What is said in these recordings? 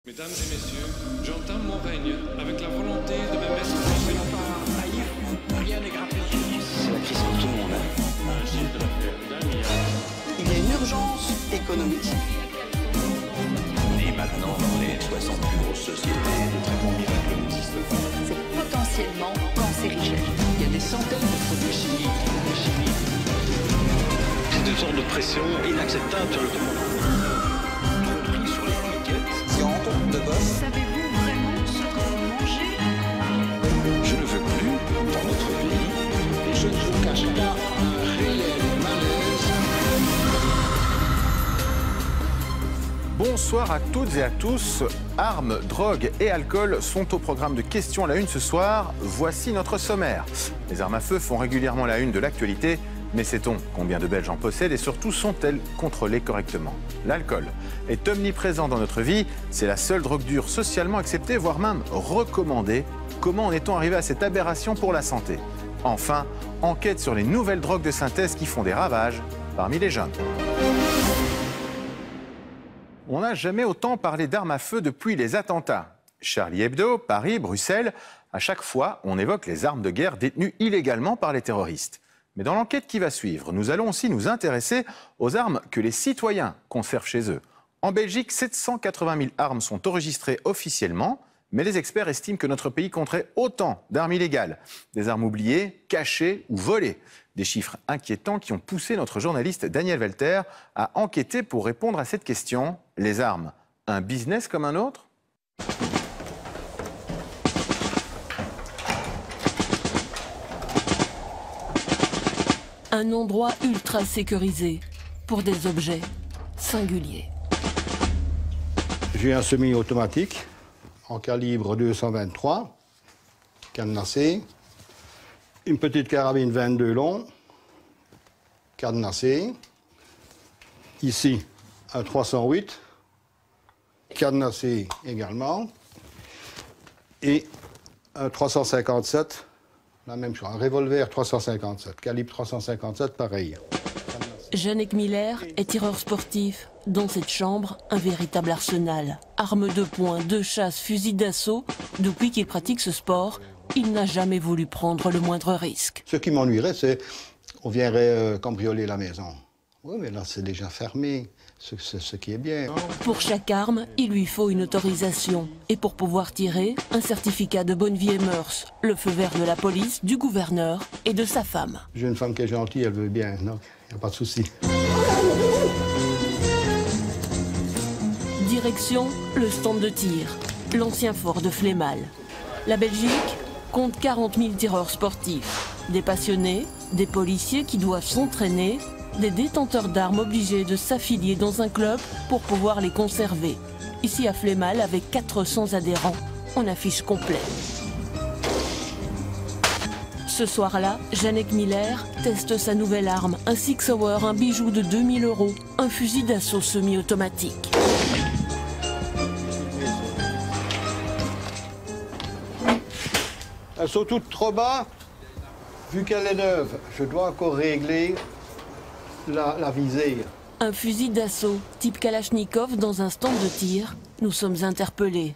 Mesdames et messieurs, j'entame mon règne avec la volonté de me mettre en Soyons pas naïfs, rien n'est gratuit. C'est la crise pour tout le monde. Un chiffre d'affaires d'1 milliard. Il y a une urgence économique. Et maintenant, dans les 60 plus grosses sociétés, le traitement miracle n'existe pas. C'est potentiellement cancérigène. Il y a des centaines de produits chimiques. C'est une sorte de pression inacceptable sur le monde. Compris sur l'étiquette. Viande de bœuf. Savez-vous vraiment ce que vous mangez? Je ne veux plus, dans notre pays, Je ne vous cache pas un réel malaise. Bonsoir à toutes et à tous. Armes, drogues et alcool sont au programme de Questions à la Une ce soir. Voici notre sommaire. Les armes à feu font régulièrement la une de l'actualité. Mais sait-on combien de Belges en possèdent et surtout sont-elles contrôlées correctement? L'alcool est omniprésent dans notre vie. C'est la seule drogue dure socialement acceptée, voire même recommandée. Comment en est-on arrivé à cette aberration pour la santé? Enfin, enquête sur les nouvelles drogues de synthèse qui font des ravages parmi les jeunes. On n'a jamais autant parlé d'armes à feu depuis les attentats. Charlie Hebdo, Paris, Bruxelles, à chaque fois, on évoque les armes de guerre détenues illégalement par les terroristes. Mais dans l'enquête qui va suivre, nous allons aussi nous intéresser aux armes que les citoyens conservent chez eux. En Belgique, 780 000 armes sont enregistrées officiellement, mais les experts estiment que notre pays compterait autant d'armes illégales. Des armes oubliées, cachées ou volées. Des chiffres inquiétants qui ont poussé notre journaliste Daniel Welter à enquêter pour répondre à cette question. Les armes, un business comme un autre ? Un endroit ultra sécurisé pour des objets singuliers. J'ai un semi-automatique en calibre 223, cadenassé. Une petite carabine 22 long, cadenassé. Ici, un 308, cadenassé également. Et un 357, la même chose, un revolver 357, calibre 357, pareil. Jannick Miller est tireur sportif. Dans cette chambre, un véritable arsenal. Armes de poing, de chasse, fusils d'assaut. Depuis qu'il pratique ce sport, il n'a jamais voulu prendre le moindre risque. Ce qui m'ennuierait, c'est qu'on viendrait cambrioler la maison. Oui, mais là, c'est déjà fermé, ce qui est bien. Pour chaque arme, il lui faut une autorisation. Et pour pouvoir tirer, un certificat de bonne vie et mœurs. Le feu vert de la police, du gouverneur et de sa femme. J'ai une femme qui est gentille, elle veut bien, donc il n'y a pas de souci. Direction, le stand de tir, l'ancien fort de Flémal. La Belgique compte 40 000 tireurs sportifs. Des passionnés, des policiers qui doivent s'entraîner, des détenteurs d'armes obligés de s'affilier dans un club pour pouvoir les conserver. Ici à Flémal, avec 400 adhérents, on affiche complet. Ce soir-là, Jannick Miller teste sa nouvelle arme, un Six Hour, un bijou de 2000 €, un fusil d'assaut semi-automatique. Elles sont toutes trop bas. Vu qu'elle est neuve, je dois encore régler la visée. Un fusil d'assaut type Kalachnikov dans un stand de tir, nous sommes interpellés.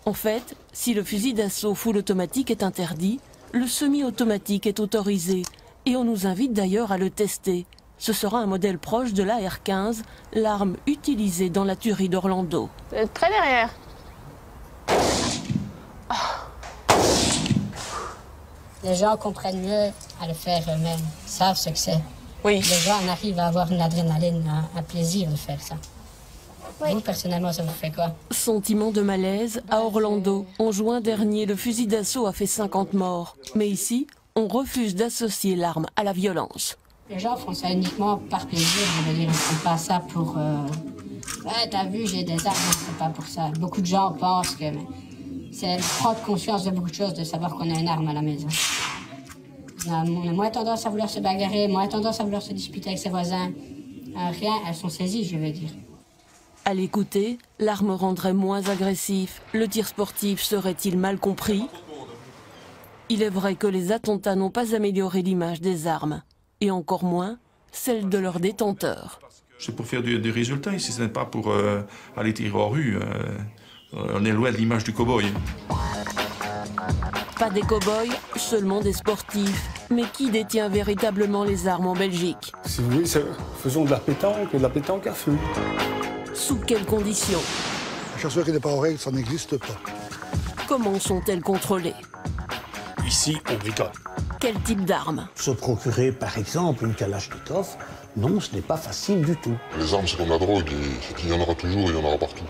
En fait, si le fusil d'assaut full automatique est interdit, le semi-automatique est autorisé et on nous invite d'ailleurs à le tester. Ce sera un modèle proche de la R15, l'arme utilisée dans la tuerie d'Orlando. Très derrière. Les gens comprennent mieux à le faire eux-mêmes, savent ce que c'est. Oui. Les gens en arrivent à avoir une adrénaline, un plaisir de faire ça. Oui. Vous, personnellement, ça vous fait quoi? Sentiment de malaise à Orlando. En juin dernier, le fusil d'assaut a fait 50 morts. Mais ici, on refuse d'associer l'arme à la violence. Les gens font ça uniquement par plaisir, je veux dire, ils font pas ça pour... Ouais, t'as vu, j'ai des armes, c'est pas pour ça. Beaucoup de gens pensent que... C'est prendre conscience de beaucoup de choses, de savoir qu'on a une arme à la maison. On a moins tendance à vouloir se bagarrer, moins tendance à vouloir se disputer avec ses voisins. Rien, elles sont saisies, je veux dire. À l'écouter, l'arme rendrait moins agressif. Le tir sportif serait-il mal compris? Il est vrai que les attentats n'ont pas amélioré l'image des armes, et encore moins celle de leurs détenteurs. C'est pour faire du résultat ici, ce n'est pas pour aller tirer en rue. On est loin de l'image du cow-boy. Pas des cow-boys, seulement des sportifs. Mais qui détient véritablement les armes en Belgique? Si vous voulez, faisons de la pétanque à feu. Sous quelles conditions? Un chasseur qui n'est pas en règle, ça n'existe pas. Comment sont-elles contrôlées? Ici, on bricole. Quel type d'armes? Se procurer, par exemple, une Kalachnikov, non, ce n'est pas facile du tout. Les armes, c'est comme la drogue, il y en aura toujours, il y en aura partout.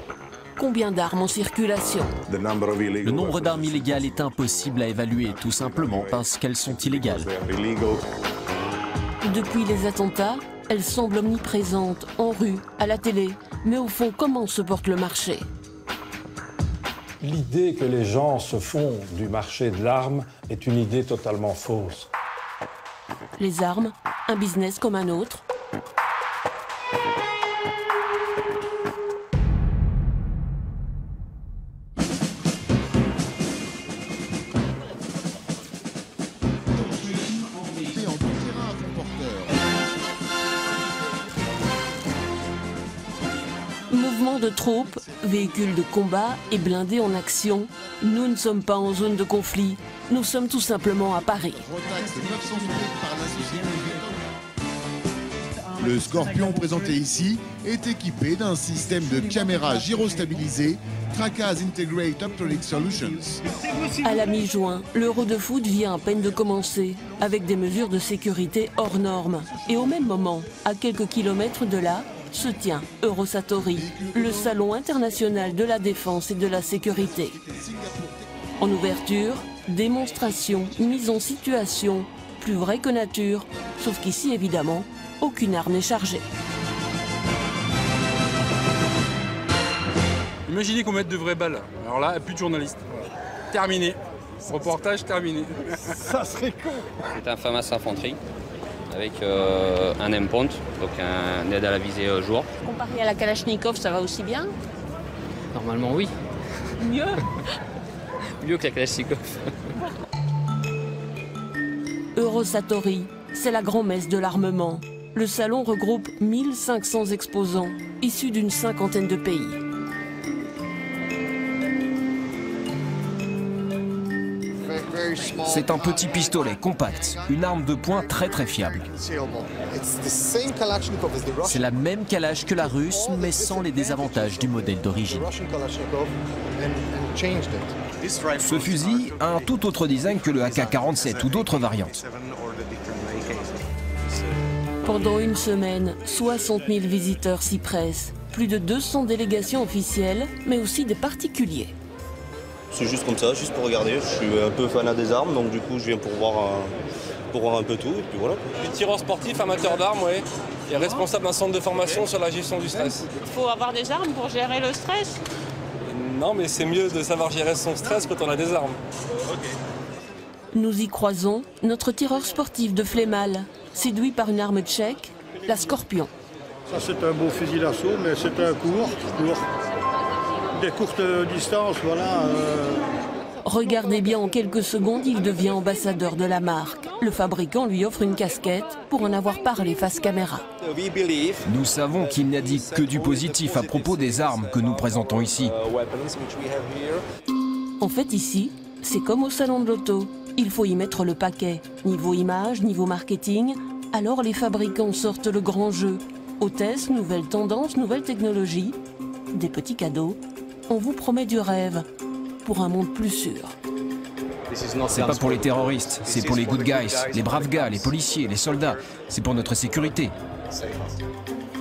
Combien d'armes en circulation? Le nombre d'armes illégales est impossible à évaluer, tout simplement parce qu'elles sont illégales. Depuis les attentats, elles semblent omniprésentes, en rue, à la télé. Mais au fond, comment se porte le marché? L'idée que les gens se font du marché de l'arme est une idée totalement fausse. Les armes, un business comme un autre. Mouvement de troupes, véhicules de combat et blindés en action. Nous ne sommes pas en zone de conflit. Nous sommes tout simplement à Paris. Le Scorpion présenté ici est équipé d'un système de caméras gyrostabilisées Tracas Integrate Optronic Solutions. À la mi-juin, l'Euro de foot vient à peine de commencer, avec des mesures de sécurité hors normes. Et au même moment, à quelques kilomètres de là, se tient Eurosatory, le salon international de la défense et de la sécurité. En ouverture, démonstration, mise en situation, plus vrai que nature, sauf qu'ici, évidemment, aucune arme n'est chargée. Imaginez qu'on mette de vraies balles. Alors là, plus de journalistes. Terminé. Reportage terminé. Ça serait con. C'est un FAMAS infanterie avec un M-Point, donc un aide à la visée jour. Comparé à la Kalachnikov, ça va aussi bien? Normalement, oui. Mieux? Mieux que la Kalachnikov. Eurosatory, c'est la grand-messe de l'armement. Le salon regroupe 1500 exposants, issus d'une cinquantaine de pays. C'est un petit pistolet compact, une arme de poing très fiable. C'est la même Kalash que la russe, mais sans les désavantages du modèle d'origine. Ce fusil a un tout autre design que le AK-47 ou d'autres variantes. Pendant une semaine, 60 000 visiteurs s'y pressent. Plus de 200 délégations officielles, mais aussi des particuliers. C'est juste comme ça, juste pour regarder. Je suis un peu fanat des armes, donc du coup je viens pour voir un peu tout, et puis voilà. Je suis tireur sportif, amateur d'armes, oui, et responsable d'un centre de formation sur la gestion du stress. Il faut avoir des armes pour gérer le stress? Non, mais c'est mieux de savoir gérer son stress quand on a des armes. Nous y croisons notre tireur sportif de Flémal, séduit par une arme tchèque, la Scorpion. Ça c'est un beau fusil d'assaut, mais c'est un court. Des courtes distances, voilà. Regardez bien, en quelques secondes, il devient ambassadeur de la marque. Le fabricant lui offre une casquette pour en avoir parlé face caméra. Nous savons qu'il n'a dit que du positif à propos des armes que nous présentons ici. En fait, ici, c'est comme au salon de l'auto. Il faut y mettre le paquet. Niveau image, niveau marketing. Alors les fabricants sortent le grand jeu. Hôtesse, nouvelles tendances, nouvelles technologies. Des petits cadeaux. On vous promet du rêve, pour un monde plus sûr. C'est pas pour les terroristes, c'est pour les good guys, les braves gars, les policiers, les soldats. C'est pour notre sécurité.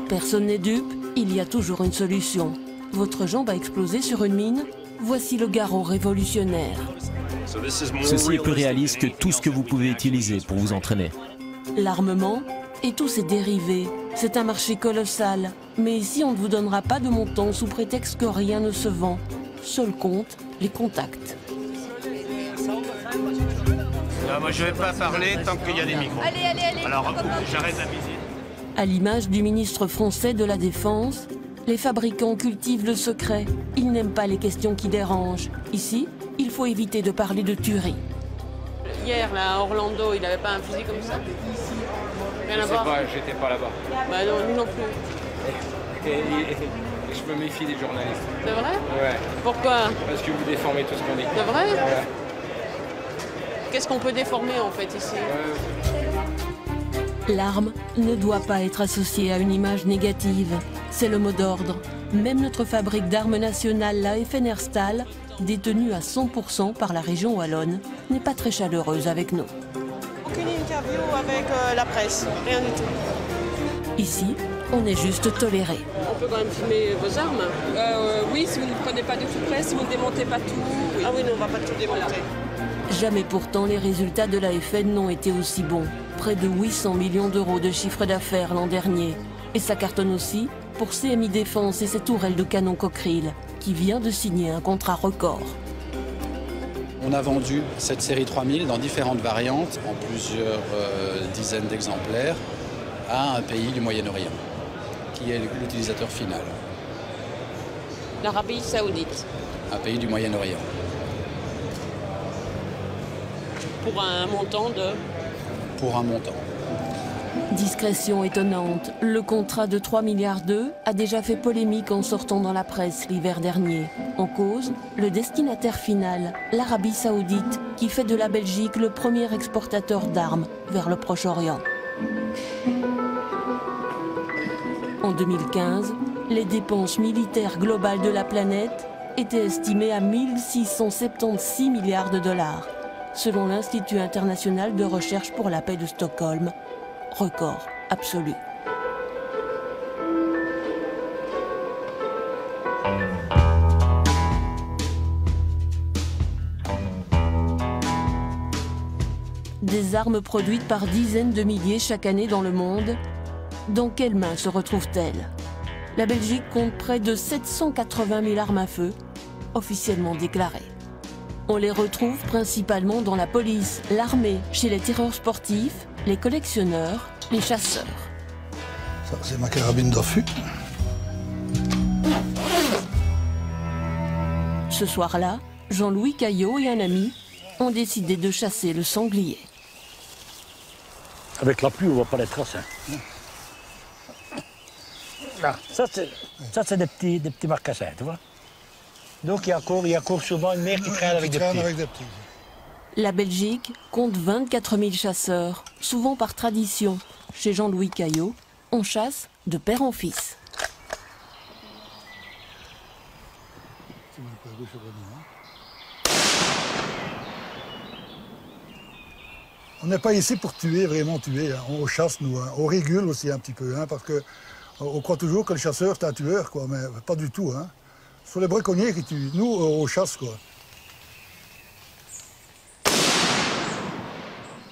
Personne n'est dupe, il y a toujours une solution. Votre jambe a explosé sur une mine? Voici le garrot révolutionnaire. Ceci est plus réaliste que tout ce que vous pouvez utiliser pour vous entraîner. L'armement et tous ses dérivés, c'est un marché colossal. Mais ici, on ne vous donnera pas de montant sous prétexte que rien ne se vend. Seul compte, les contacts. Non, moi je vais pas parler tant qu'il y a des micros. Allez. Alors j'arrête la visite. À l'image du ministre français de la Défense, les fabricants cultivent le secret. Ils n'aiment pas les questions qui dérangent. Ici, il faut éviter de parler de tuerie. Hier, là, à Orlando, il n'avait pas un fusil comme ça? Rien à voir. J'étais pas là-bas. Bah non, nous non plus. je me méfie des journalistes. C'est vrai? Ouais. Pourquoi? Parce que vous déformez tout ce qu'on dit. C'est vrai? Ouais. Qu'est-ce qu'on peut déformer en fait ici? L'arme ne doit pas être associée à une image négative. C'est le mot d'ordre. Même notre fabrique d'armes nationale, la FNR Stahl, détenue à 100% par la région wallonne, n'est pas très chaleureuse avec nous. Aucune interview avec la presse, rien du tout. Ici, on est juste toléré. On peut quand même filmer vos armes? Oui, si vous ne prenez pas de tout près, si vous ne démontez pas tout. Oui. Ah oui, non, on ne va pas tout démonter. Jamais pourtant les résultats de la FN n'ont été aussi bons. Près de 800 millions d'euros de chiffre d'affaires l'an dernier. Et ça cartonne aussi pour CMI Défense et ses tourelles de canon Cockerill, qui vient de signer un contrat record. On a vendu cette série 3000 dans différentes variantes, en plusieurs dizaines d'exemplaires, à un pays du Moyen-Orient, qui est l'utilisateur final. L'Arabie Saoudite. Un pays du Moyen-Orient. Pour un montant de... Pour un montant. Discrétion étonnante, le contrat de 3,2 milliards a déjà fait polémique en sortant dans la presse l'hiver dernier. En cause, le destinataire final, l'Arabie Saoudite, qui fait de la Belgique le premier exportateur d'armes vers le Proche-Orient. En 2015, les dépenses militaires globales de la planète étaient estimées à 1676 milliards de dollars, selon l'Institut international de recherche pour la paix de Stockholm. Record absolu. Des armes produites par dizaines de milliers chaque année dans le monde. Dans quelles mains se retrouvent-elles? La Belgique compte près de 780 000 armes à feu, officiellement déclarées. On les retrouve principalement dans la police, l'armée, chez les tireurs sportifs, les collectionneurs, les chasseurs. Ça, c'est ma carabine d'affût. Ce soir-là, Jean-Louis Caillot et un ami ont décidé de chasser le sanglier. Avec la pluie, on ne voit pas les traces. Là, ça, c'est des petits marcassins, tu vois. Donc il y a encore souvent une mère qui traîne avec des petits. La Belgique compte 24 000 chasseurs, souvent par tradition. Chez Jean-Louis Caillot, on chasse de père en fils. On n'est pas ici pour tuer, vraiment tuer. Hein. On chasse, nous. Hein. On régule aussi un petit peu, hein, parce qu'on croit toujours que le chasseur est un tueur, quoi, mais pas du tout. Hein. Ce sont les braconniers qui tuent. Nous, on chasse, quoi.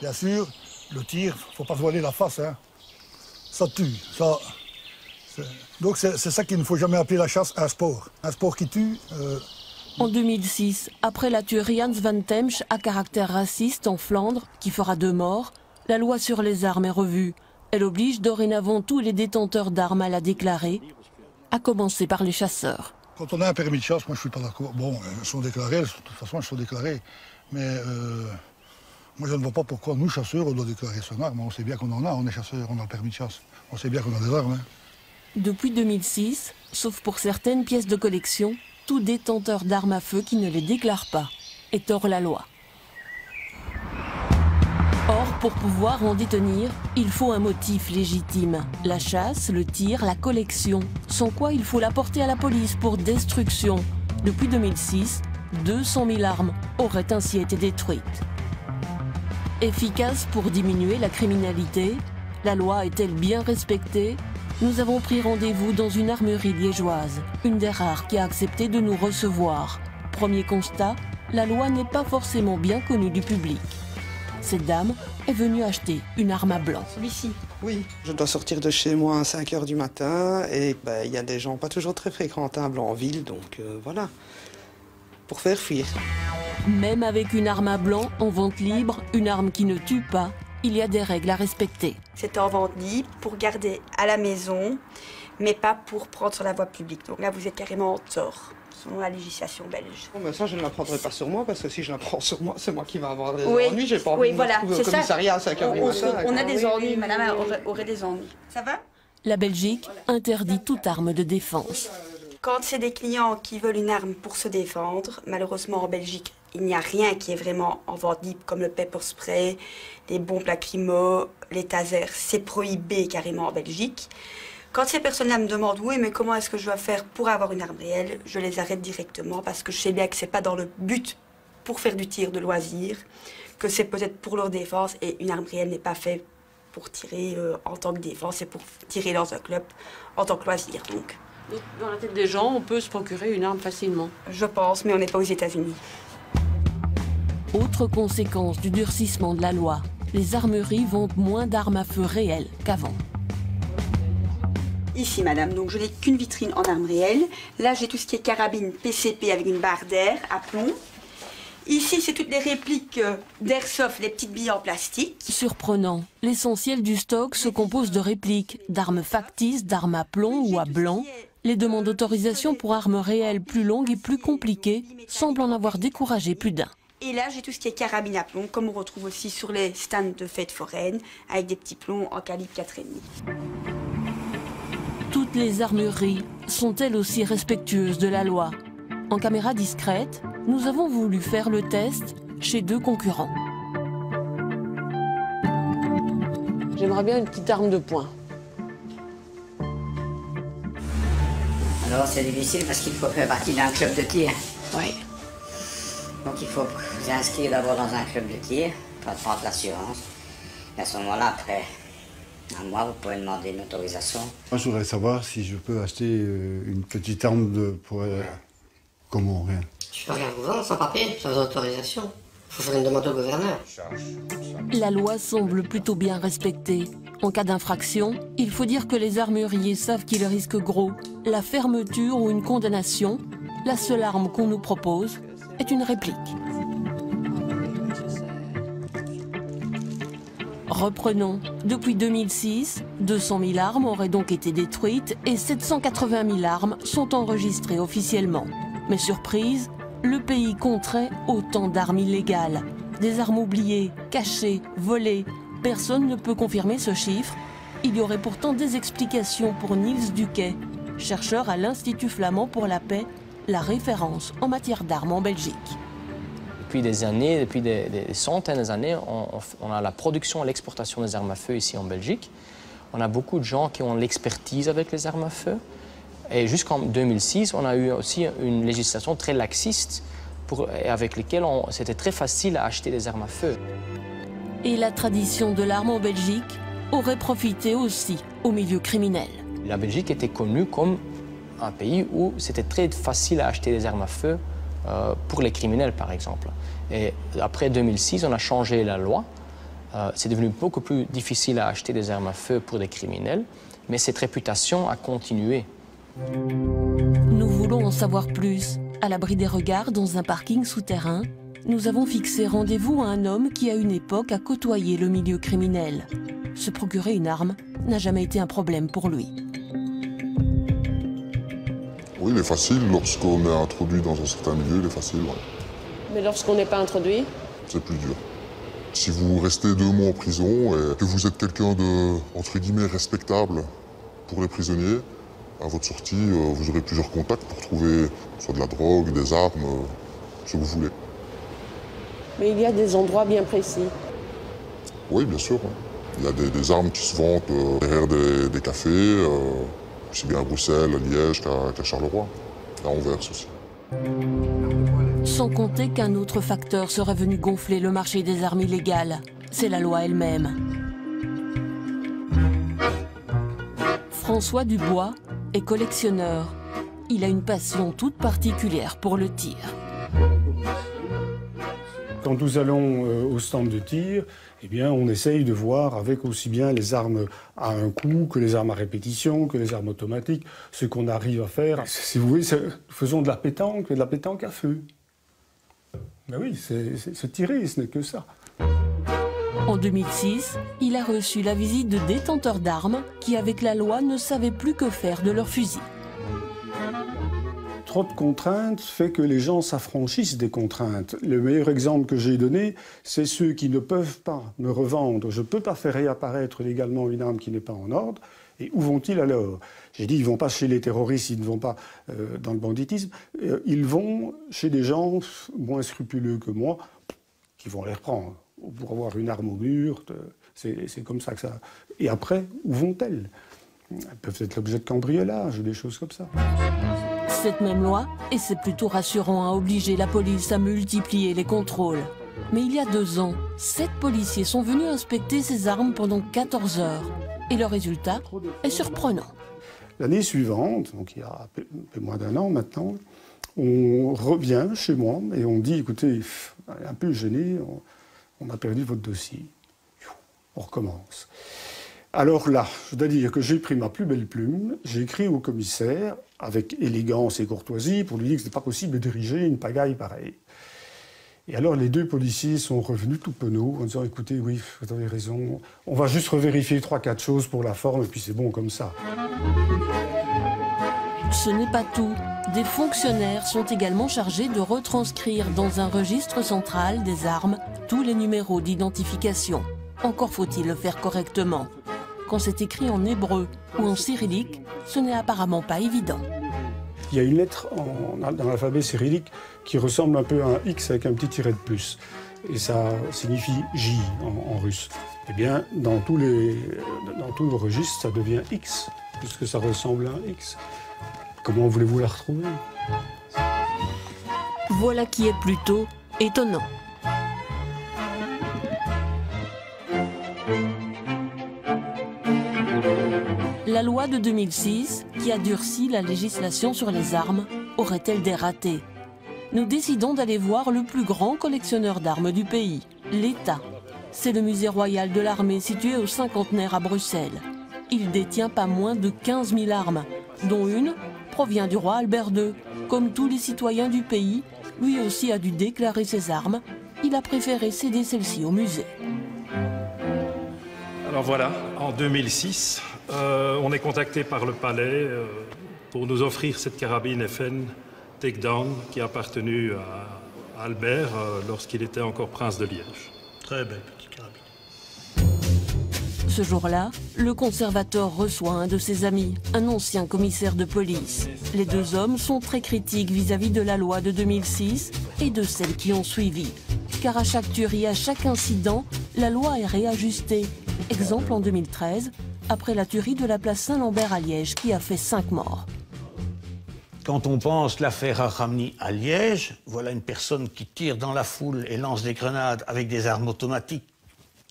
Bien sûr, le tir, il ne faut pas se voiler la face. Hein. Ça tue. Donc c'est ça qu'il ne faut jamais appeler la chasse un sport. Un sport qui tue... En 2006, après la tuerie Hans van Temsch à caractère raciste en Flandre, qui fera 2 morts, la loi sur les armes est revue. Elle oblige dorénavant tous les détenteurs d'armes à la déclarer, à commencer par les chasseurs. Quand on a un permis de chasse, moi je ne suis pas d'accord. Bon, elles sont déclarées, de toute façon elles sont déclarées. Mais moi je ne vois pas pourquoi nous, chasseurs, on doit déclarer son arme. On sait bien qu'on en a, on est chasseurs, on a le permis de chasse. On sait bien qu'on a des armes. Hein. Depuis 2006, sauf pour certaines pièces de collection, tout détenteur d'armes à feu qui ne les déclare pas est hors la loi. Or, pour pouvoir en détenir, il faut un motif légitime. La chasse, le tir, la collection, sans quoi il faut la porter à la police pour destruction. Depuis 2006, 200 000 armes auraient ainsi été détruites. Efficace pour diminuer la criminalité, la loi est-elle bien respectée? Nous avons pris rendez-vous dans une armurerie liégeoise, une des rares qui a accepté de nous recevoir. Premier constat, la loi n'est pas forcément bien connue du public. Cette dame est venue acheter une arme à blanc. Celui-ci. Oui, je dois sortir de chez moi à 5 h du matin et il y a des gens pas toujours très fréquentables en ville, donc voilà, pour faire fuir. Même avec une arme à blanc en vente libre, une arme qui ne tue pas, il y a des règles à respecter. C'est en vente libre pour garder à la maison, mais pas pour prendre sur la voie publique. Donc là, vous êtes carrément en tort, selon la législation belge. Bon, ça, je ne la prendrai pas sur moi, parce que si je la prends sur moi, c'est moi qui va avoir des ennuis. J'ai pas envie de me retrouver au commissariat à 5 h du matin. On a des ennuis, madame aurait des ennuis. Ça va? La Belgique interdit toute arme de défense. Quand c'est des clients qui veulent une arme pour se défendre, malheureusement en Belgique, il n'y a rien qui est vraiment en vente libre, comme le pepper spray, les bombes lacrymo, les tasers, c'est prohibé carrément en Belgique. Quand ces personnes-là me demandent « oui, mais comment est-ce que je dois faire pour avoir une arme réelle ?» je les arrête directement parce que je sais bien que ce n'est pas dans le but pour faire du tir de loisir, que c'est peut-être pour leur défense, et une arme réelle n'est pas faite pour tirer en tant que défense, c'est pour tirer dans un club en tant que loisir. Donc dans la tête des gens, on peut se procurer une arme facilement. Je pense, mais on n'est pas aux États-Unis. Autre conséquence du durcissement de la loi, les armeries vendent moins d'armes à feu réelles qu'avant. Ici, madame, donc je n'ai qu'une vitrine en armes réelles. Là, j'ai tout ce qui est carabine PCP avec une barre d'air à plomb. Ici, c'est toutes les répliques d'airsoft, les petites billes en plastique. Surprenant, l'essentiel du stock se compose de répliques, d'armes factices, d'armes à plomb ou à blanc. Les demandes d'autorisation pour armes réelles plus longues et plus compliquées semblent en avoir découragé plus d'un. Et là, j'ai tout ce qui est carabine à plomb, comme on retrouve aussi sur les stands de fêtes foraines, avec des petits plombs en calibre 4,5. Toutes les armureries sont-elles aussi respectueuses de la loi? En caméra discrète, nous avons voulu faire le test chez 2 concurrents. J'aimerais bien une petite arme de poing. Alors c'est difficile parce qu'il faut faire partie d'un club de tir. Oui. Donc il faut vous inscrire d'abord dans un club de tir, prendre l'assurance. Et à ce moment-là, après un mois, vous pouvez demander une autorisation. Moi, je voudrais savoir si je peux acheter une petite arme pour... comment, rien. Je peux rien vous vendre sans papier, sans autorisation. Il faut faire une demande au gouverneur. La loi semble plutôt bien respectée. En cas d'infraction, il faut dire que les armuriers savent qu'ils risquent gros. La fermeture ou une condamnation, la seule arme qu'on nous propose est une réplique. Reprenons. Depuis 2006, 200 000 armes auraient donc été détruites et 780 000 armes sont enregistrées officiellement. Mais surprise, le pays compterait autant d'armes illégales. Des armes oubliées, cachées, volées. Personne ne peut confirmer ce chiffre. Il y aurait pourtant des explications pour Niels Duquet, chercheur à l'Institut flamand pour la paix, la référence en matière d'armes en Belgique. Depuis des années, depuis des centaines d'années, on a la production et l'exportation des armes à feu ici en Belgique. On a beaucoup de gens qui ont l'expertise avec les armes à feu. Et jusqu'en 2006, on a eu aussi une législation très laxiste avec laquelle c'était très facile à acheter des armes à feu. Et la tradition de l'arme en Belgique aurait profité aussi au milieu criminel. La Belgique était connue comme un pays où c'était très facile à acheter des armes à feu pour les criminels, par exemple. Et après 2006, on a changé la loi. C'est devenu beaucoup plus difficile à acheter des armes à feu pour des criminels, mais cette réputation a continué. Nous voulons en savoir plus. À l'abri des regards, dans un parking souterrain, nous avons fixé rendez-vous à un homme qui, à une époque, a côtoyé le milieu criminel. Se procurer une arme n'a jamais été un problème pour lui. Oui, il est facile lorsqu'on est introduit dans un certain milieu, il est facile, ouais. Mais lorsqu'on n'est pas introduit? C'est plus dur. Si vous restez 2 mois en prison et que vous êtes quelqu'un de, entre guillemets, respectable pour les prisonniers, à votre sortie, vous aurez plusieurs contacts pour trouver soit de la drogue, des armes, ce que vous voulez. Mais il y a des endroits bien précis. Oui, bien sûr. Il y a des armes qui se vendent derrière des cafés, aussi bien à Bruxelles, à Liège qu'à Charleroi, à Anvers aussi. Sans compter qu'un autre facteur serait venu gonfler le marché des armes illégales, c'est la loi elle-même. François Dubois est collectionneur. Il a une passion toute particulière pour le tir. Quand nous allons au stand de tir, eh bien, on essaye de voir avec aussi bien les armes à un coup que les armes à répétition, que les armes automatiques, ce qu'on arrive à faire. Si vous voulez, faisons de la pétanque, mais de la pétanque à feu. Ben oui, c'est tirer, ce n'est que ça. En 2006, il a reçu la visite de détenteurs d'armes qui, avec la loi, ne savaient plus que faire de leurs fusils. Trop de contraintes fait que les gens s'affranchissent des contraintes. Le meilleur exemple que j'ai donné, c'est ceux qui ne peuvent pas me revendre. Je ne peux pas faire réapparaître légalement une arme qui n'est pas en ordre. Et où vont-ils alors? J'ai dit, ils ne vont pas chez les terroristes, ils ne vont pas dans le banditisme. Ils vont chez des gens moins scrupuleux que moi, qui vont les reprendre pour avoir une arme au mur. C'est comme ça que ça... Et après, où vont-elles? Elles peuvent être l'objet de cambriolage ou des choses comme ça. Cette même loi, et c'est plutôt rassurant, a obligé la police à multiplier les contrôles. Mais il y a 2 ans, 7 policiers sont venus inspecter ces armes pendant 14 heures. Et le résultat est surprenant. L'année suivante, donc il y a un peu moins d'1 an maintenant, on revient chez moi et on dit, écoutez, un peu gêné, on a perdu votre dossier. On recommence. Alors là, je dois dire que j'ai pris ma plus belle plume, j'ai écrit au commissaire, avec élégance et courtoisie, pour lui dire que ce n'était pas possible de diriger une pagaille pareille. Et alors les 2 policiers sont revenus tout penauds en disant, écoutez, oui, vous avez raison, on va juste revérifier 3-4 choses pour la forme, et puis c'est bon comme ça. Ce n'est pas tout. Des fonctionnaires sont également chargés de retranscrire dans un registre central des armes tous les numéros d'identification. Encore faut-il le faire correctement. Quand c'est écrit en hébreu ou en cyrillique, ce n'est apparemment pas évident. Il y a une lettre dans l'alphabet cyrillique qui ressemble un peu à un X avec un petit tiret de plus. Et ça signifie J en russe. Eh bien, dans tout le registre, ça devient X, puisque ça ressemble à un X. Comment voulez-vous la retrouver? Voilà qui est plutôt étonnant. La loi de 2006, qui a durci la législation sur les armes, aurait-elle des ratés? Nous décidons d'aller voir le plus grand collectionneur d'armes du pays, l'État. C'est le musée royal de l'armée situé au Cinquantenaire à Bruxelles. Il détient pas moins de 15 000 armes, dont une provient du roi Albert II. Comme tous les citoyens du pays, lui aussi a dû déclarer ses armes. Il a préféré céder celle-ci au musée. Alors voilà, en 2006, on est contacté par le palais pour nous offrir cette carabine FN Takedown qui a appartenu à Albert lorsqu'il était encore prince de Liège. Très belle petite carabine. Ce jour-là, le conservateur reçoit un de ses amis, un ancien commissaire de police. Les 2 hommes sont très critiques vis-à-vis de la loi de 2006 et de celles qui ont suivi. Car à chaque tuerie, à chaque incident, la loi est réajustée. Exemple en 2013, après la tuerie de la place Saint-Lambert à Liège qui a fait 5 morts. Quand on pense l'affaire Arhamni à Liège, voilà une personne qui tire dans la foule et lance des grenades avec des armes automatiques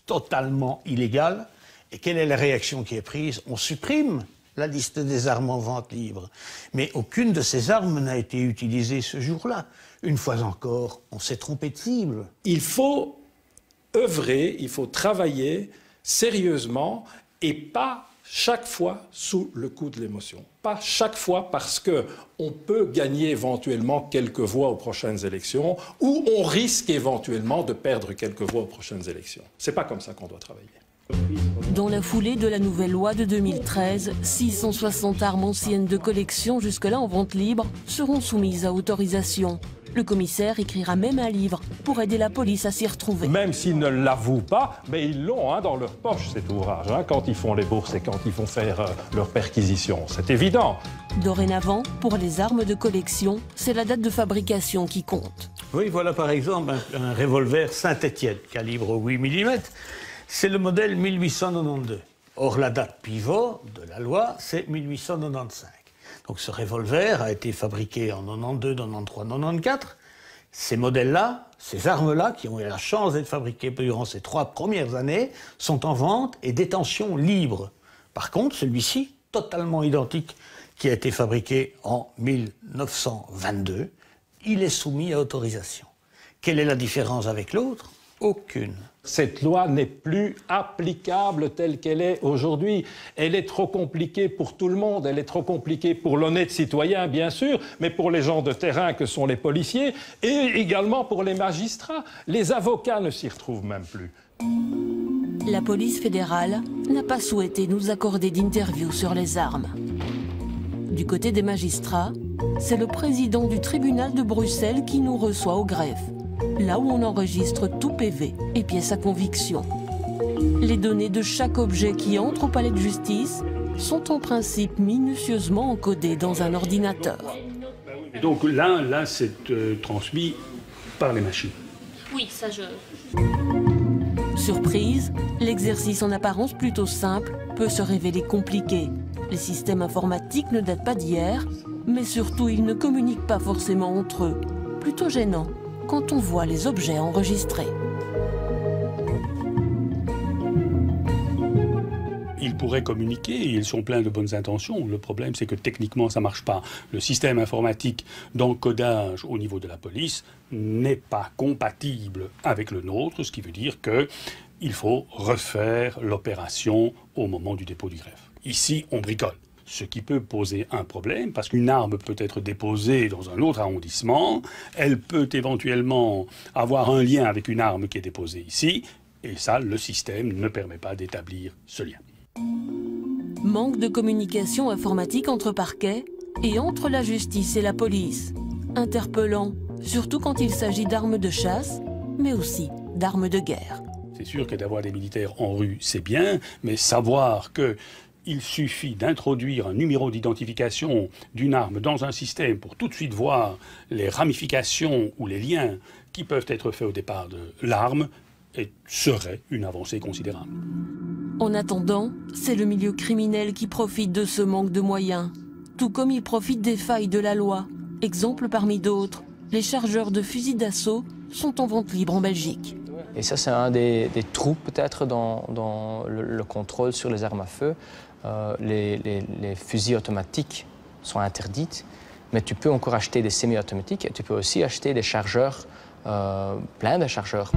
totalement illégales. Et quelle est la réaction qui est prise? On supprime la liste des armes en vente libre. Mais aucune de ces armes n'a été utilisée ce jour-là. Une fois encore, on s'est trompé de cible. Il faut œuvrer, il faut travailler sérieusement et pas chaque fois sous le coup de l'émotion. Pas chaque fois parce qu'on peut gagner éventuellement quelques voix aux prochaines élections ou on risque éventuellement de perdre quelques voix aux prochaines élections. C'est pas comme ça qu'on doit travailler. Dans la foulée de la nouvelle loi de 2013, 660 armes anciennes de collection jusque-là en vente libre seront soumises à autorisation. Le commissaire écrira même un livre pour aider la police à s'y retrouver. Même s'ils ne l'avouent pas, mais ils l'ont dans leur poche, cet ouvrage, quand ils font les bourses et quand ils vont faire leurs perquisitions. C'est évident. Dorénavant, pour les armes de collection, c'est la date de fabrication qui compte. Oui, voilà par exemple un revolver Saint-Étienne, calibre 8 mm. C'est le modèle 1892. Or, la date pivot de la loi, c'est 1895. Donc ce revolver a été fabriqué en 92, 93, 94. Ces modèles-là, ces armes-là, qui ont eu la chance d'être fabriquées durant ces 3 premières années, sont en vente et détention libre. Par contre, celui-ci, totalement identique, qui a été fabriqué en 1922, il est soumis à autorisation. Quelle est la différence avec l'autre? Aucune. Cette loi n'est plus applicable telle qu'elle est aujourd'hui. Elle est trop compliquée pour tout le monde. Elle est trop compliquée pour l'honnête citoyen, bien sûr, mais pour les gens de terrain que sont les policiers et également pour les magistrats. Les avocats ne s'y retrouvent même plus. La police fédérale n'a pas souhaité nous accorder d'interview sur les armes. Du côté des magistrats, c'est le président du tribunal de Bruxelles qui nous reçoit au greffe, là où on enregistre tout PV et pièces à conviction. Les données de chaque objet qui entre au palais de justice sont en principe minutieusement encodés dans un ordinateur. Et donc là c'est transmis par les machines. Oui, ça je... Surprise, l'exercice en apparence plutôt simple peut se révéler compliqué. Les systèmes informatiques ne datent pas d'hier, mais surtout ils ne communiquent pas forcément entre eux. Plutôt gênant quand on voit les objets enregistrés. Ils pourraient communiquer et ils sont pleins de bonnes intentions. Le problème, c'est que techniquement, ça ne marche pas. Le système informatique d'encodage au niveau de la police n'est pas compatible avec le nôtre, ce qui veut dire qu'il faut refaire l'opération au moment du dépôt du greffe. Ici, on bricole. Ce qui peut poser un problème, parce qu'une arme peut être déposée dans un autre arrondissement, elle peut éventuellement avoir un lien avec une arme qui est déposée ici, et ça, le système ne permet pas d'établir ce lien. Manque de communication informatique entre parquets et entre la justice et la police. Interpellant, surtout quand il s'agit d'armes de chasse, mais aussi d'armes de guerre. C'est sûr que d'avoir des militaires en rue, c'est bien, mais savoir qu'il suffit d'introduire un numéro d'identification d'une arme dans un système pour tout de suite voir les ramifications ou les liens qui peuvent être faits au départ de l'arme serait une avancée considérable. En attendant, c'est le milieu criminel qui profite de ce manque de moyens, tout comme il profite des failles de la loi. Exemple parmi d'autres, les chargeurs de fusils d'assaut sont en vente libre en Belgique. Et ça, c'est un des trous peut-être dans le contrôle sur les armes à feu. Les fusils automatiques sont interdites, mais tu peux encore acheter des semi-automatiques et tu peux aussi acheter des chargeurs, plein de chargeurs.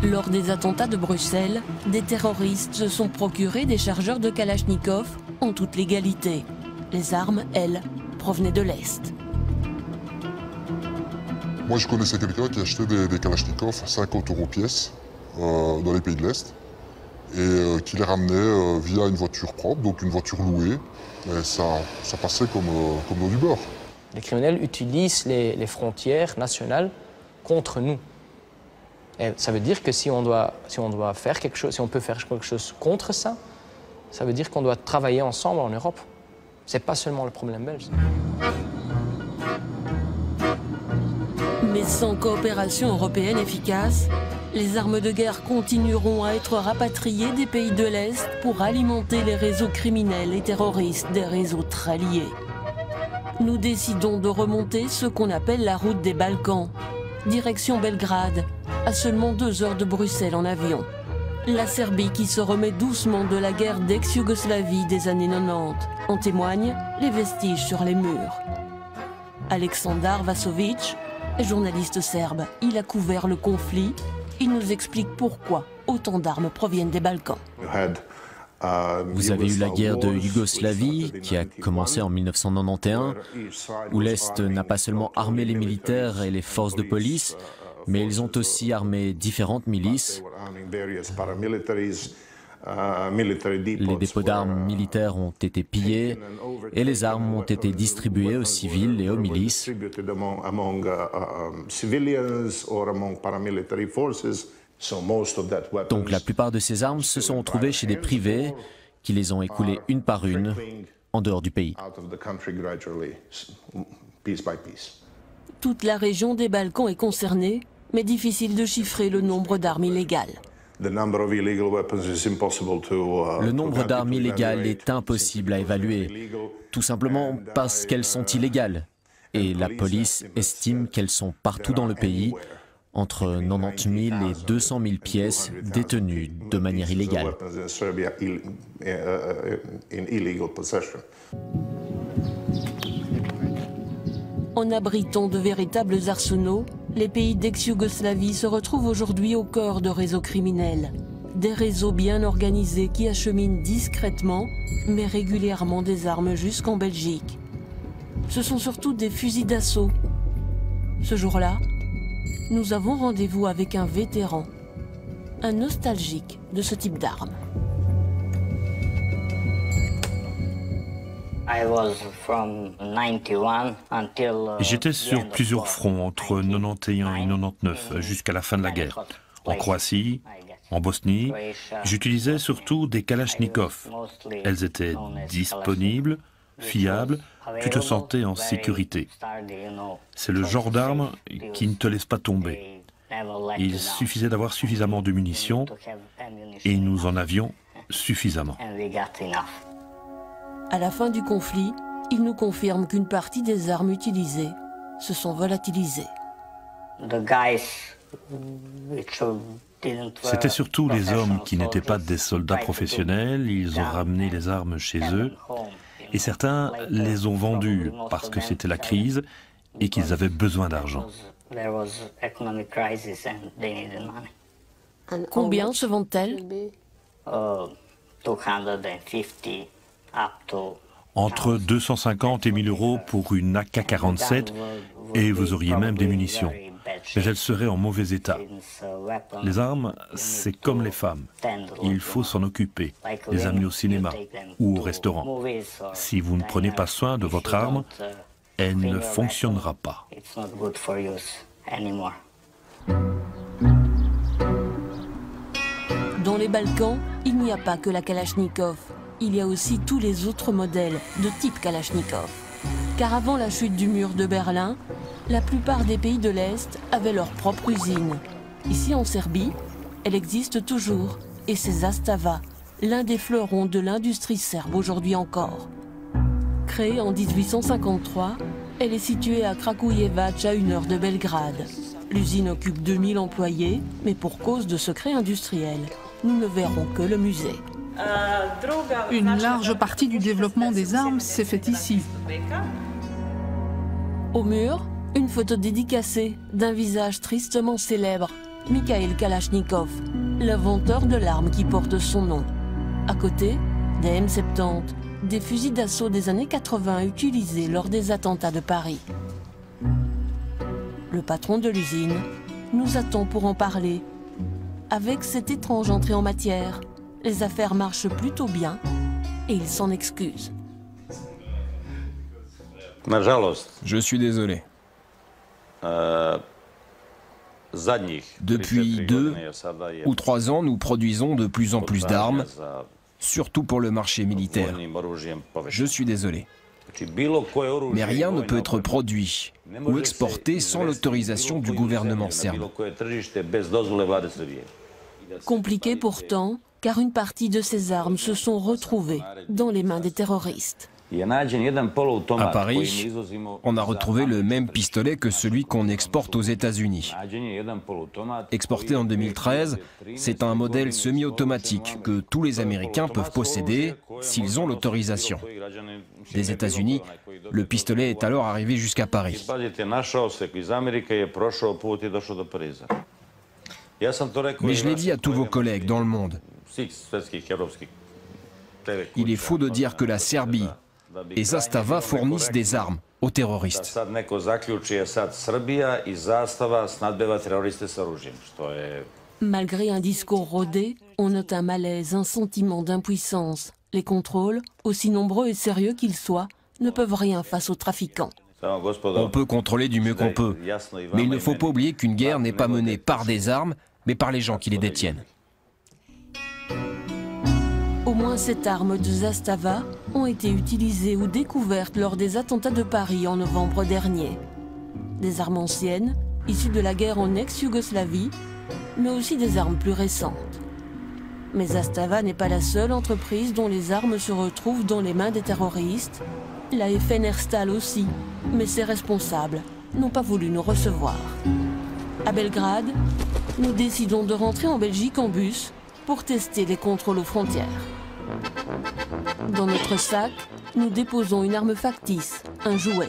Lors des attentats de Bruxelles, des terroristes se sont procurés des chargeurs de Kalachnikov en toute légalité. Les armes, elles, provenaient de l'Est. Moi, je connaissais quelqu'un qui achetait des Kalachnikov à 50 € pièce dans les pays de l'Est et qui les ramenait via une voiture propre, donc une voiture louée. Et ça passait comme dans du beurre. Les criminels utilisent les frontières nationales contre nous. Et ça veut dire que si on doit faire quelque chose, si on peut faire quelque chose contre ça, ça veut dire qu'on doit travailler ensemble en Europe. C'est pas seulement le problème belge. Mais sans coopération européenne efficace, les armes de guerre continueront à être rapatriées des pays de l'Est pour alimenter les réseaux criminels et terroristes, des réseaux très liés. Nous décidons de remonter ce qu'on appelle la route des Balkans, direction Belgrade, à seulement 2 heures de Bruxelles en avion. La Serbie qui se remet doucement de la guerre d'ex-Yougoslavie des années 90. En témoignent les vestiges sur les murs. Aleksandar Vasovic est journaliste serbe. Il a couvert le conflit. Il nous explique pourquoi autant d'armes proviennent des Balkans. Vous avez eu la guerre de Yougoslavie qui a commencé en 1991, où l'Est n'a pas seulement armé les militaires et les forces de police, mais ils ont aussi armé différentes milices. Les dépôts d'armes militaires ont été pillés et les armes ont été distribuées aux civils et aux milices. Donc la plupart de ces armes se sont retrouvées chez des privés qui les ont écoulées une par une en dehors du pays. Toute la région des Balkans est concernée, mais difficile de chiffrer le nombre d'armes illégales. Le nombre d'armes illégales est impossible à évaluer, tout simplement parce qu'elles sont illégales. Et la police estime qu'elles sont partout dans le pays, entre 90 000 et 200 000 pièces détenues de manière illégale. En abritant de véritables arsenaux, les pays d'ex-Yougoslavie se retrouvent aujourd'hui au cœur de réseaux criminels. Des réseaux bien organisés qui acheminent discrètement, mais régulièrement des armes jusqu'en Belgique. Ce sont surtout des fusils d'assaut. Ce jour-là, nous avons rendez-vous avec un vétéran, un nostalgique de ce type d'armes. J'étais sur plusieurs fronts entre 91 et 99 jusqu'à la fin de la guerre. En Croatie, En Bosnie, j'utilisais surtout des Kalachnikov. Elles étaient disponibles, fiables, tu te sentais en sécurité. C'est le genre d'arme qui ne te laisse pas tomber. Il suffisait d'avoir suffisamment de munitions et nous en avions suffisamment. À la fin du conflit, il nous confirme qu'une partie des armes utilisées se sont volatilisées. C'était surtout les hommes qui n'étaient pas des soldats professionnels, ils ont ramené les armes chez eux et certains les ont vendues parce que c'était la crise et qu'ils avaient besoin d'argent. Combien se vendent-elles? Entre 250 et 1000 euros pour une AK-47 et vous auriez même des munitions. Mais elles seraient en mauvais état. Les armes, c'est comme les femmes. Il faut s'en occuper, les amener au cinéma ou au restaurant. Si vous ne prenez pas soin de votre arme, elle ne fonctionnera pas. Dans les Balkans, il n'y a pas que la Kalachnikov. Il y a aussi tous les autres modèles de type Kalachnikov. Car avant la chute du mur de Berlin, la plupart des pays de l'Est avaient leur propre usine. Ici en Serbie, elle existe toujours et c'est Zastava, l'un des fleurons de l'industrie serbe aujourd'hui encore. Créée en 1853, elle est située à Kragujevac, à 1 heure de Belgrade. L'usine occupe 2000 employés, mais pour cause de secrets industriels, nous ne verrons que le musée. Une large partie du développement des armes s'est faite ici. Au mur, une photo dédicacée d'un visage tristement célèbre, Mikhail Kalachnikov, l'inventeur de l'arme qui porte son nom. À côté, des M70, des fusils d'assaut des années 80 utilisés lors des attentats de Paris. Le patron de l'usine nous attend pour en parler. Avec cette étrange entrée en matière, les affaires marchent plutôt bien et il s'en excuse. Je suis désolé. Depuis 2 ou 3 ans, nous produisons de plus en plus d'armes, surtout pour le marché militaire. Je suis désolé. Mais rien ne peut être produit ou exporté sans l'autorisation du gouvernement serbe. Compliqué pourtant, car une partie de ces armes se sont retrouvées dans les mains des terroristes. À Paris, on a retrouvé le même pistolet que celui qu'on exporte aux États-Unis. Exporté en 2013, c'est un modèle semi-automatique que tous les Américains peuvent posséder s'ils ont l'autorisation. Des États-Unis, le pistolet est alors arrivé jusqu'à Paris. Mais je l'ai dit à tous vos collègues dans le monde. Il est faux de dire que la Serbie et Zastava fournissent des armes aux terroristes. Malgré un discours rodé, on note un malaise, un sentiment d'impuissance. Les contrôles, aussi nombreux et sérieux qu'ils soient, ne peuvent rien face aux trafiquants. On peut contrôler du mieux qu'on peut, mais il ne faut pas oublier qu'une guerre n'est pas menée par des armes, mais par les gens qui les détiennent. Au moins 7 armes de Zastava ont été utilisées ou découvertes lors des attentats de Paris en novembre dernier. Des armes anciennes, issues de la guerre en ex-Yougoslavie, mais aussi des armes plus récentes. Mais Zastava n'est pas la seule entreprise dont les armes se retrouvent dans les mains des terroristes. La FN Herstal aussi, mais ses responsables n'ont pas voulu nous recevoir. À Belgrade, nous décidons de rentrer en Belgique en bus pour tester les contrôles aux frontières. Dans notre sac, nous déposons une arme factice, un jouet.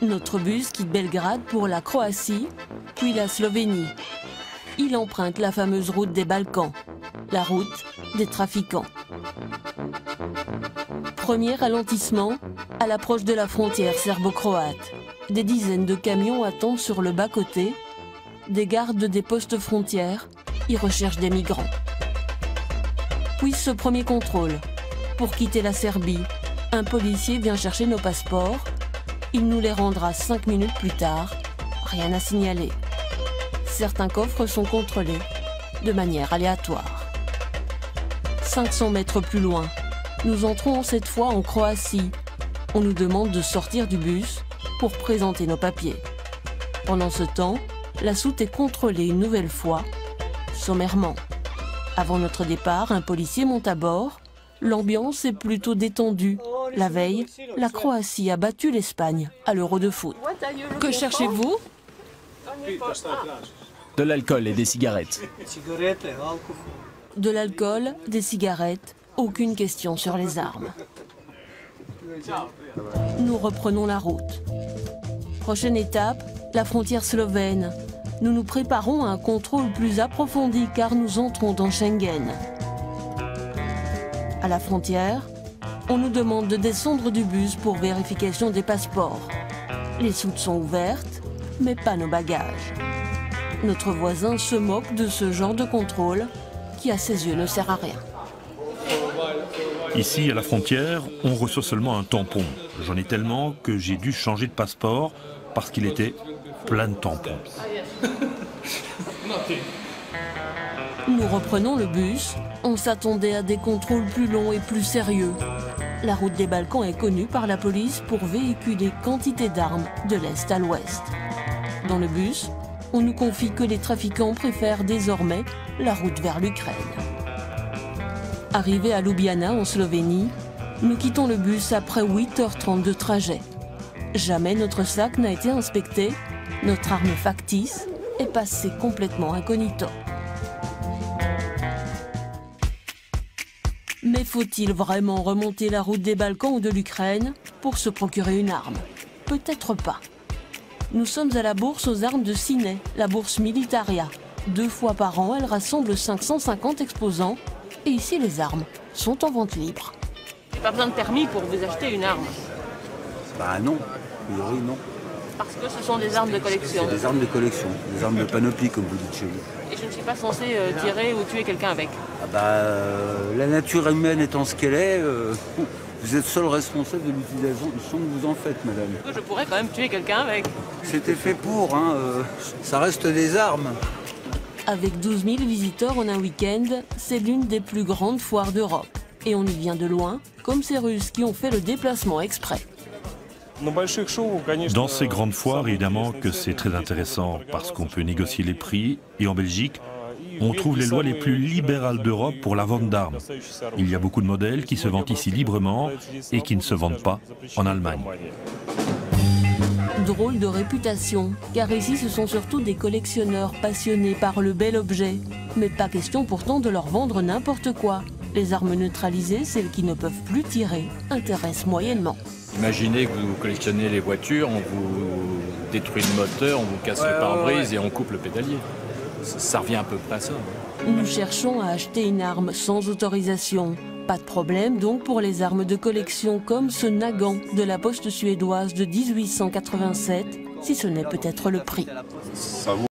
Notre bus quitte Belgrade pour la Croatie, puis la Slovénie. Il emprunte la fameuse route des Balkans, la route des trafiquants. Premier ralentissement, à l'approche de la frontière serbo-croate. Des dizaines de camions attendent sur le bas-côté. Des gardes des postes frontières y recherchent des migrants. Puis ce premier contrôle. Pour quitter la Serbie, un policier vient chercher nos passeports. Il nous les rendra 5 minutes plus tard. Rien à signaler. Certains coffres sont contrôlés, de manière aléatoire. 500 mètres plus loin, nous entrons cette fois en Croatie. On nous demande de sortir du bus pour présenter nos papiers. Pendant ce temps, la soute est contrôlée une nouvelle fois, sommairement. Avant notre départ, un policier monte à bord. L'ambiance est plutôt détendue. La veille, la Croatie a battu l'Espagne à l'Euro de foot. Que cherchez-vous? De l'alcool et des cigarettes. De l'alcool, des cigarettes, aucune question sur les armes. Nous reprenons la route. Prochaine étape, la frontière slovène. Nous nous préparons à un contrôle plus approfondi car nous entrons dans Schengen. À la frontière, on nous demande de descendre du bus pour vérification des passeports. Les soutes sont ouvertes, mais pas nos bagages. Notre voisin se moque de ce genre de contrôle qui, à ses yeux, ne sert à rien. Ici, à la frontière, on reçoit seulement un tampon. J'en ai tellement que j'ai dû changer de passeport parce qu'il était plein de tampons. Nous reprenons le bus. On s'attendait à des contrôles plus longs et plus sérieux. La route des Balkans est connue par la police pour véhiculer quantité d'armes de l'Est à l'Ouest. Dans le bus, on nous confie que les trafiquants préfèrent désormais la route vers l'Ukraine. Arrivés à Ljubljana, en Slovénie, nous quittons le bus après 8h30 de trajet. Jamais notre sac n'a été inspecté, notre arme factice est passée complètement incognito. Mais faut-il vraiment remonter la route des Balkans ou de l'Ukraine pour se procurer une arme? Peut-être pas. Nous sommes à la bourse aux armes de Sinaia, la bourse Militaria. 2 fois par an, elle rassemble 550 exposants. Et ici, les armes sont en vente libre. Il n'y a pas besoin de permis pour vous acheter une arme. Bah non, a priori non. Parce que ce sont des armes de collection. C'est des armes de collection, des armes de panoplie comme vous dites chez vous. Et je ne suis pas censé tirer ou tuer quelqu'un avec. Ah bah, la nature humaine étant ce qu'elle est, vous êtes seul responsable de l'utilisation que vous en faites, madame. Je pourrais quand même tuer quelqu'un avec. C'était fait pour, hein, ça reste des armes. Avec 12 000 visiteurs en un week-end, c'est l'une des plus grandes foires d'Europe. Et on y vient de loin, comme ces Russes qui ont fait le déplacement exprès. Dans ces grandes foires, évidemment que c'est très intéressant parce qu'on peut négocier les prix. Et en Belgique, on trouve les lois les plus libérales d'Europe pour la vente d'armes. Il y a beaucoup de modèles qui se vendent ici librement et qui ne se vendent pas en Allemagne. Drôle de réputation, car ici ce sont surtout des collectionneurs passionnés par le bel objet. Mais pas question pourtant de leur vendre n'importe quoi. Les armes neutralisées, celles qui ne peuvent plus tirer, intéressent moyennement. Imaginez que vous collectionnez les voitures, on vous détruit le moteur, on vous casse le pare-brise et on coupe le pédalier. Ça revient à peu près à ça. Nous cherchons à acheter une arme sans autorisation. Pas de problème donc pour les armes de collection comme ce Nagant de la poste suédoise de 1887, si ce n'est peut-être le prix.